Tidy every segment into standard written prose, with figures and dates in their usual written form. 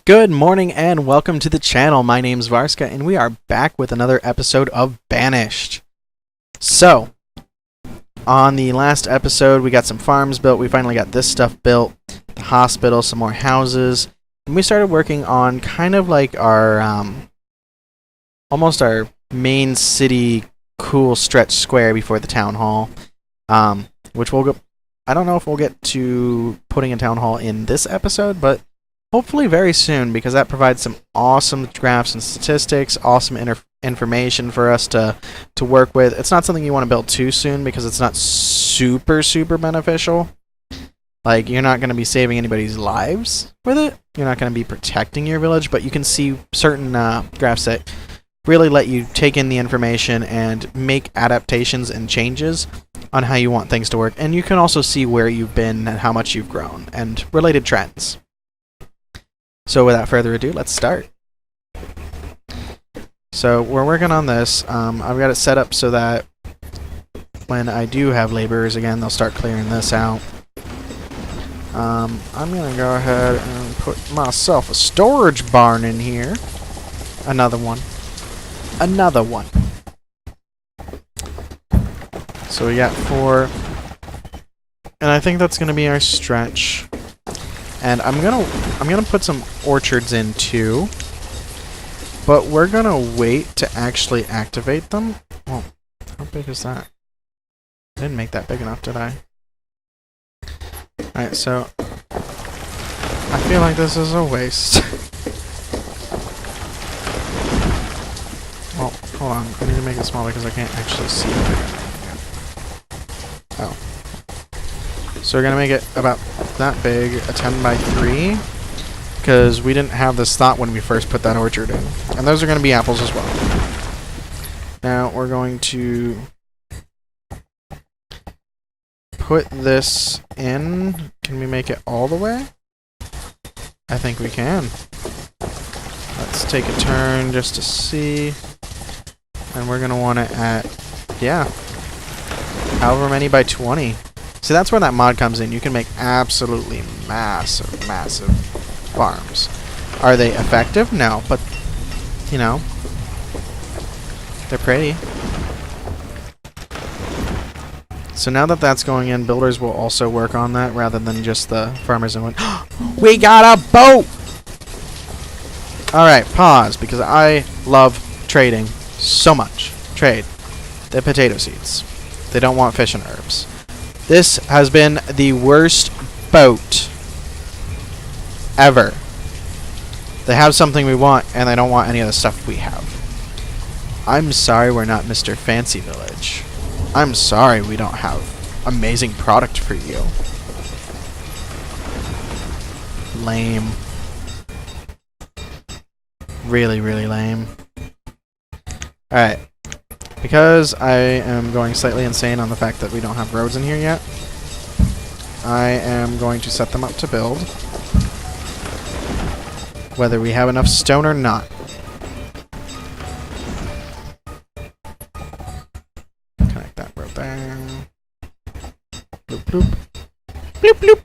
Good morning and welcome to the channel. My name's Varska and we are back with another episode of Banished. So, on the last episode we got some farms built, we finally got this stuff built, the hospital, some more houses, and we started working on kind of like our, almost our main city cool stretch square before the town hall, which we'll go, I don't know if we'll get to putting a town hall in this episode, but hopefully very soon, because that provides some awesome graphs and statistics, awesome information for us to work with. It's not something you want to build too soon because it's not super beneficial. Like, you're not going to be saving anybody's lives with it. You're not going to be protecting your village, but you can see certain graphs that really let you take in the information and make adaptations and changes on how you want things to work. And you can also see where you've been and how much you've grown and related trends. So without further ado, let's start. So we're working on this. I've got it set up so that when I do have laborers again, they'll start clearing this out. I'm going to go ahead and put myself a storage barn in here. Another one. Another one. So we got 4. And I think that's going to be our stretch. And I'm gonna put some orchards in too, but we're gonna wait to actually activate them. Oh, how big is that? I didn't make that big enough, did I? Alright, so I feel like this is a waste. Well, hold on. I need to make it smaller because I can't actually see it. Oh. So we're going to make it about that big, a 10 by 3, because we didn't have this thought when we first put that orchard in. And those are going to be apples as well. Now we're going to put this in. Can we make it all the way? I think we can. Let's take a turn just to see. And we're going to want it at, yeah, however many by 20. See, that's where that mod comes in. You can make absolutely massive farms. Are they effective? No, but, you know, they're pretty. So now that that's going in, builders will also work on that rather than just the farmers and we got a boat! Alright, pause, because I love trading so much. Trade the potato seeds. They don't want fish and herbs. This has been the worst boat ever. They have something we want, and they don't want any of the stuff we have. I'm sorry we're not Mr. Fancy Village. I'm sorry we don't have amazing product for you. Lame. Really lame. Alright. Because I am going slightly insane on the fact that we don't have roads in here yet, I am going to set them up to build, whether we have enough stone or not. Connect that road there. Bloop, bloop. Bloop, bloop.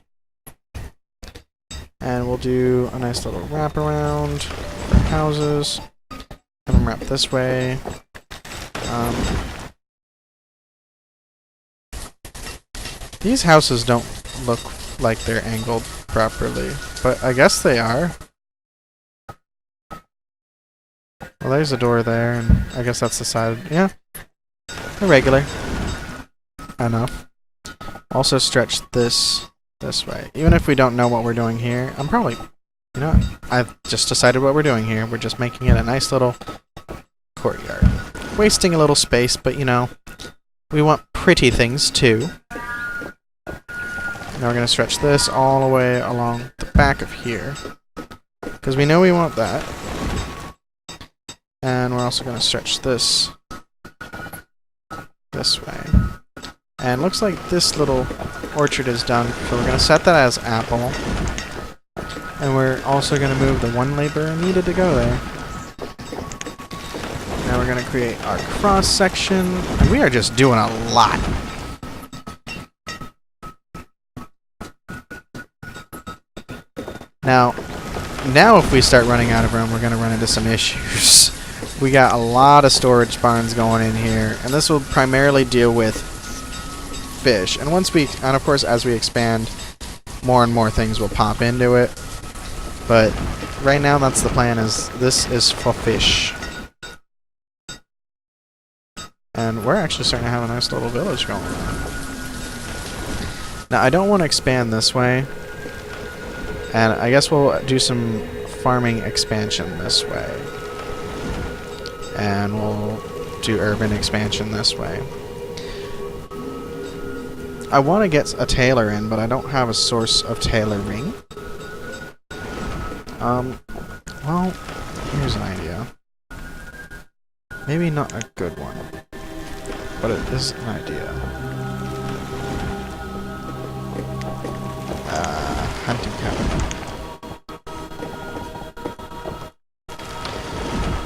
And we'll do a nice little wraparound for houses. Have them wrap this way. These houses don't look like they're angled properly, but I guess they are. Well, there's a door there, and I guess that's the side. Yeah, they're regular enough. Also stretch this way. Even if we don't know what we're doing here, I'm probably, you know, I've just decided what we're doing here. We're just making it a nice little courtyard. Wasting a little space, but you know, we want pretty things too. Now we're going to stretch this all the way along the back of here, because we know we want that. And we're also going to stretch this way. And looks like this little orchard is done, so we're going to set that as apple. And we're also going to move the one laborer needed to go there. Now we're going to create our cross section. And we are just doing a lot. Now, now if we start running out of room, we're going to run into some issues. We got a lot of storage barns going in here, and this will primarily deal with fish. And of course, as we expand, more and more things will pop into it. But right now, that's the plan. This is for fish. And we're actually starting to have a nice little village going on. Now, I don't want to expand this way. And I guess we'll do some farming expansion this way. And we'll do urban expansion this way. I want to get a tailor in, but I don't have a source of tailoring. Well, here's an idea. Maybe not a good one, but it is an idea. Hunting cabin.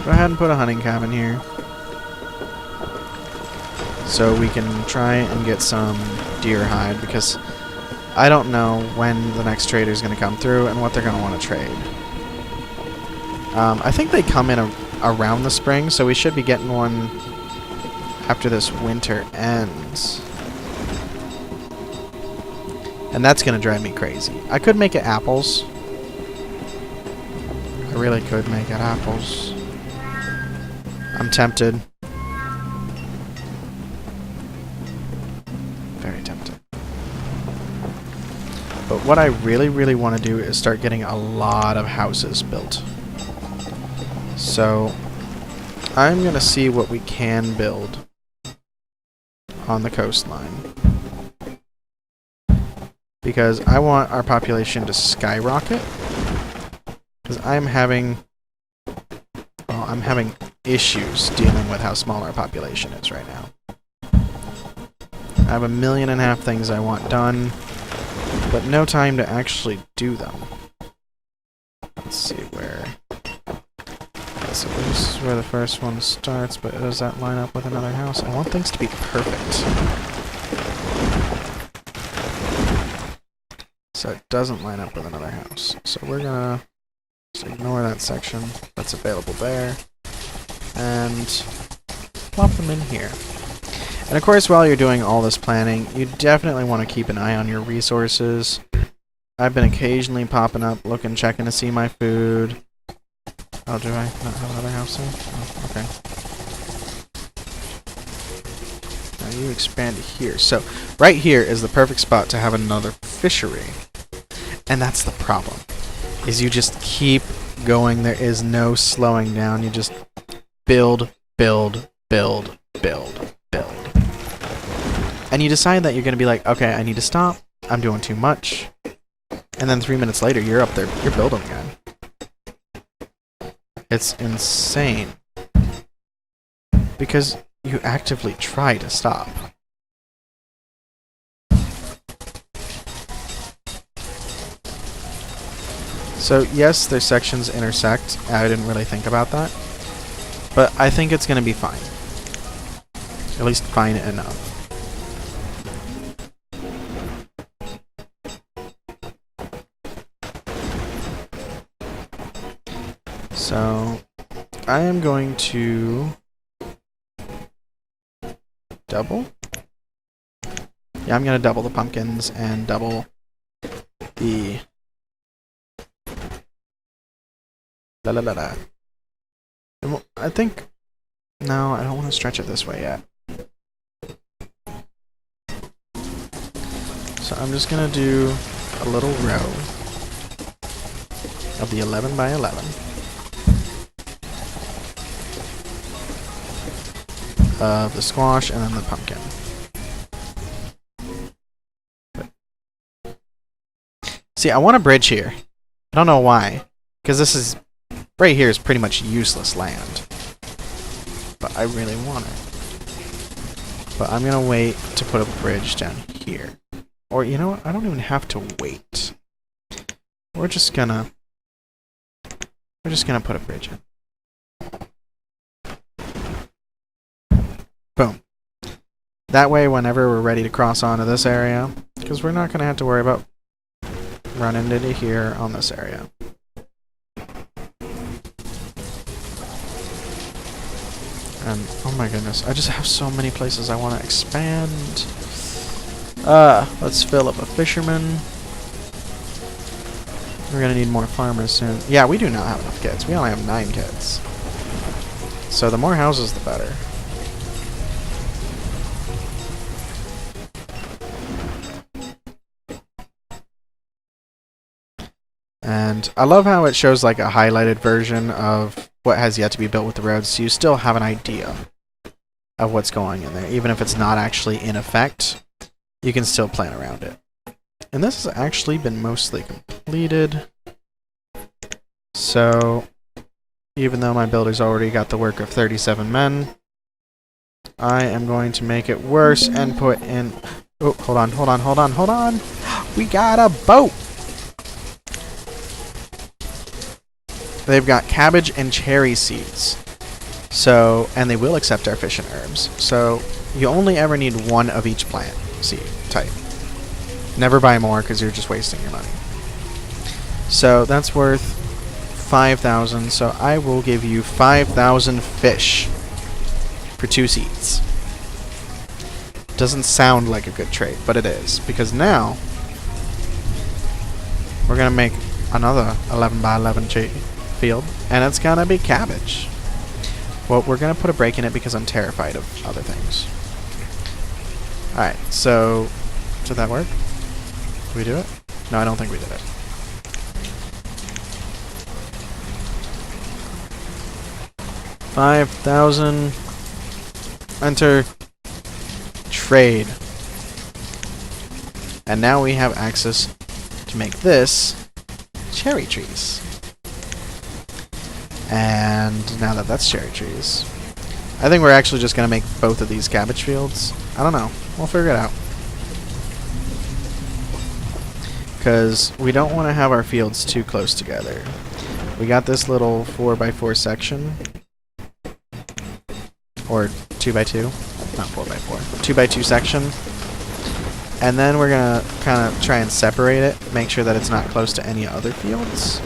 Go ahead and put a hunting cabin here. So we can try and get some deer hide, because I don't know when the next trader is going to come through and what they're going to want to trade. I think they come in around the spring, so we should be getting one after this winter ends. And that's going to drive me crazy. I could make it apples. I really could make it apples. I'm tempted. Very tempted. But what I really, really want to do is start getting a lot of houses built. So I'm going to see what we can build on the coastline. Because I want our population to skyrocket. Because I'm having issues dealing with how small our population is right now. I have 1.5 million things I want done, but no time to actually do them. Let's see where. So this is where the first one starts, but does that line up with another house? I want things to be perfect. So it doesn't line up with another house. So we're gonna just ignore that section that's available there and plop them in here. And of course, while you're doing all this planning, you definitely want to keep an eye on your resources. I've been occasionally popping up, looking, checking to see my food. Oh, do I not have another house there? Oh, okay. Now you expand here. So, right here is the perfect spot to have another fishery. And that's the problem. Is you just keep going. There is no slowing down. You just build, build, build, build, build. And you decide that you're going to be like, okay, I need to stop. I'm doing too much. And then 3 minutes later, you're up there. You're building again. It's insane. Because you actively try to stop. So yes, their sections intersect. I didn't really think about that. But I think it's going to be fine. At least fine enough. So I am going to double. Yeah, I'm going to double the pumpkins and double the I think no, I don't want to stretch it this way yet. So I'm just going to do a little row of the 11 by 11. Of the squash and then the pumpkin. See, I want a bridge here. I don't know why. Because this is... right here is pretty much useless land. But I really want it. But I'm going to wait to put a bridge down here. Or, you know what? I don't even have to wait. We're just gonna put a bridge in. Boom. That way, whenever we're ready to cross onto this area, because we're not going to have to worry about running into here on this area. And, oh my goodness, I just have so many places I want to expand. Let's fill up a fisherman. We're gonna need more farmers soon. Yeah, we do not have enough kids. We only have 9 kids. So the more houses, the better. And I love how it shows like a highlighted version of what has yet to be built with the roads, so you still have an idea of what's going in there. Even if it's not actually in effect, you can still plan around it. And this has actually been mostly completed. So, even though my builder's already got the work of 37 men, I am going to make it worse and put in... Oh, hold on. We got a boat! They've got cabbage and cherry seeds. So, and they will accept our fish and herbs. So, you only ever need 1 of each plant seed type. Never buy more because you're just wasting your money. So, that's worth 5,000. So, I will give you 5,000 fish for 2 seeds. Doesn't sound like a good trade, but it is. Because now, we're going to make another 11 by 11 field, and it's going to be cabbage. Well, we're going to put a break in it because I'm terrified of other things. Alright, so did that work? Did we do it? No, I don't think we did it. $5,000. Enter. Trade. And now we have access to make this cherry trees. And now that that's cherry trees, I think we're actually just going to make both of these cabbage fields. I don't know. We'll figure it out. Because we don't want to have our fields too close together. We got this little 4x4 section. Or 2x2. Not 4x4. 2x2 section. And then we're going to kind of try and separate it. Make sure that it's not close to any other fields.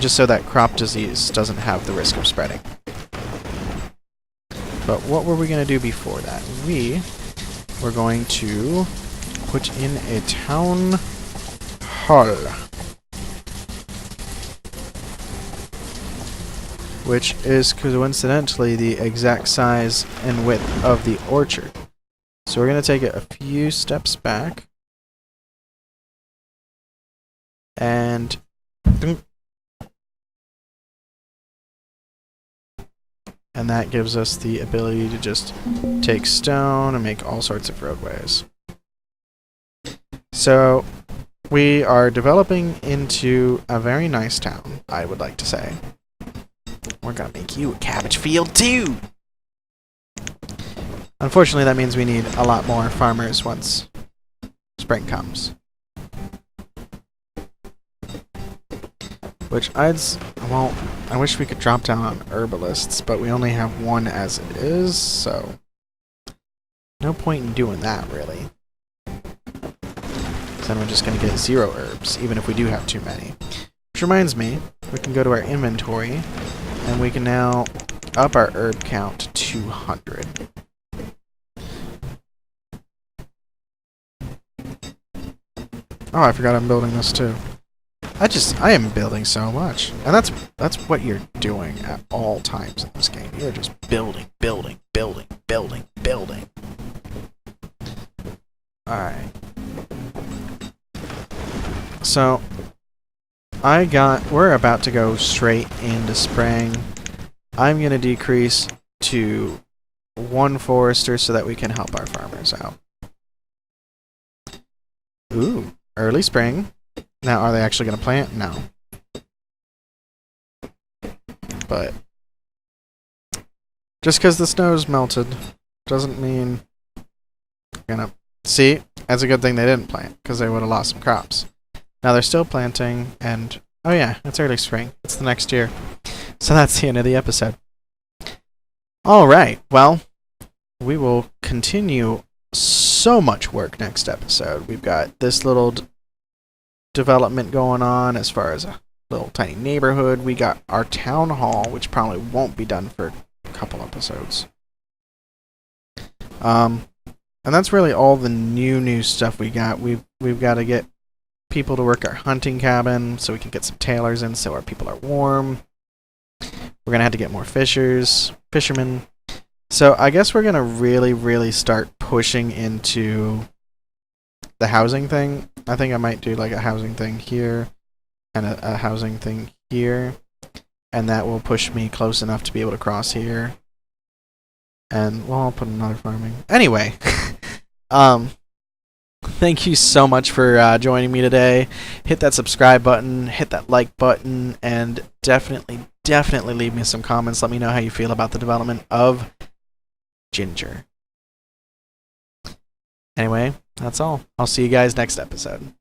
Just so that crop disease doesn't have the risk of spreading. But what were we going to do before that? We were going to put in a town hall, which is coincidentally the exact size and width of the orchard. So we're going to take it a few steps back. And... And that gives us the ability to just take stone and make all sorts of roadways. So, we are developing into a very nice town, I would like to say. We're gonna make you a cabbage field too! Unfortunately, that means we need a lot more farmers once spring comes. Which I wish we could drop down on herbalists, but we only have 1 as it is, so no point in doing that, really. Then we're just going to get 0 herbs, even if we do have too many. Which reminds me, we can go to our inventory, and we can now up our herb count to 200. Oh, I forgot I'm building this too. I am building so much. And that's what you're doing at all times in this game. You're just building. Alright. So, we're about to go straight into spring. I'm going to decrease to 1 forester so that we can help our farmers out. Ooh, early spring. Now, are they actually going to plant? No. But just because the snow's melted doesn't mean gonna see. That's a good thing they didn't plant because they would have lost some crops. Now they're still planting, and oh yeah, it's early spring. It's the next year. So that's the end of the episode. All right. Well, we will continue so much work next episode. We've got this little development going on as far as a little tiny neighborhood. We got our town hall, which probably won't be done for couple episodes. And that's really all the new stuff we got. We've got to get people to work our hunting cabin so we can get some tailors in so our people are warm. We're gonna have to get more fishermen. So I guess we're gonna really start pushing into the housing thing. I think I might do like a housing thing here and a housing thing here, and that will push me close enough to be able to cross here. And well, I'll put another farming. Anyway, thank you so much for joining me today. Hit that subscribe button, hit that like button, and definitely leave me some comments. Let me know how you feel about the development of Ginger. Anyway, that's all. I'll see you guys next episode.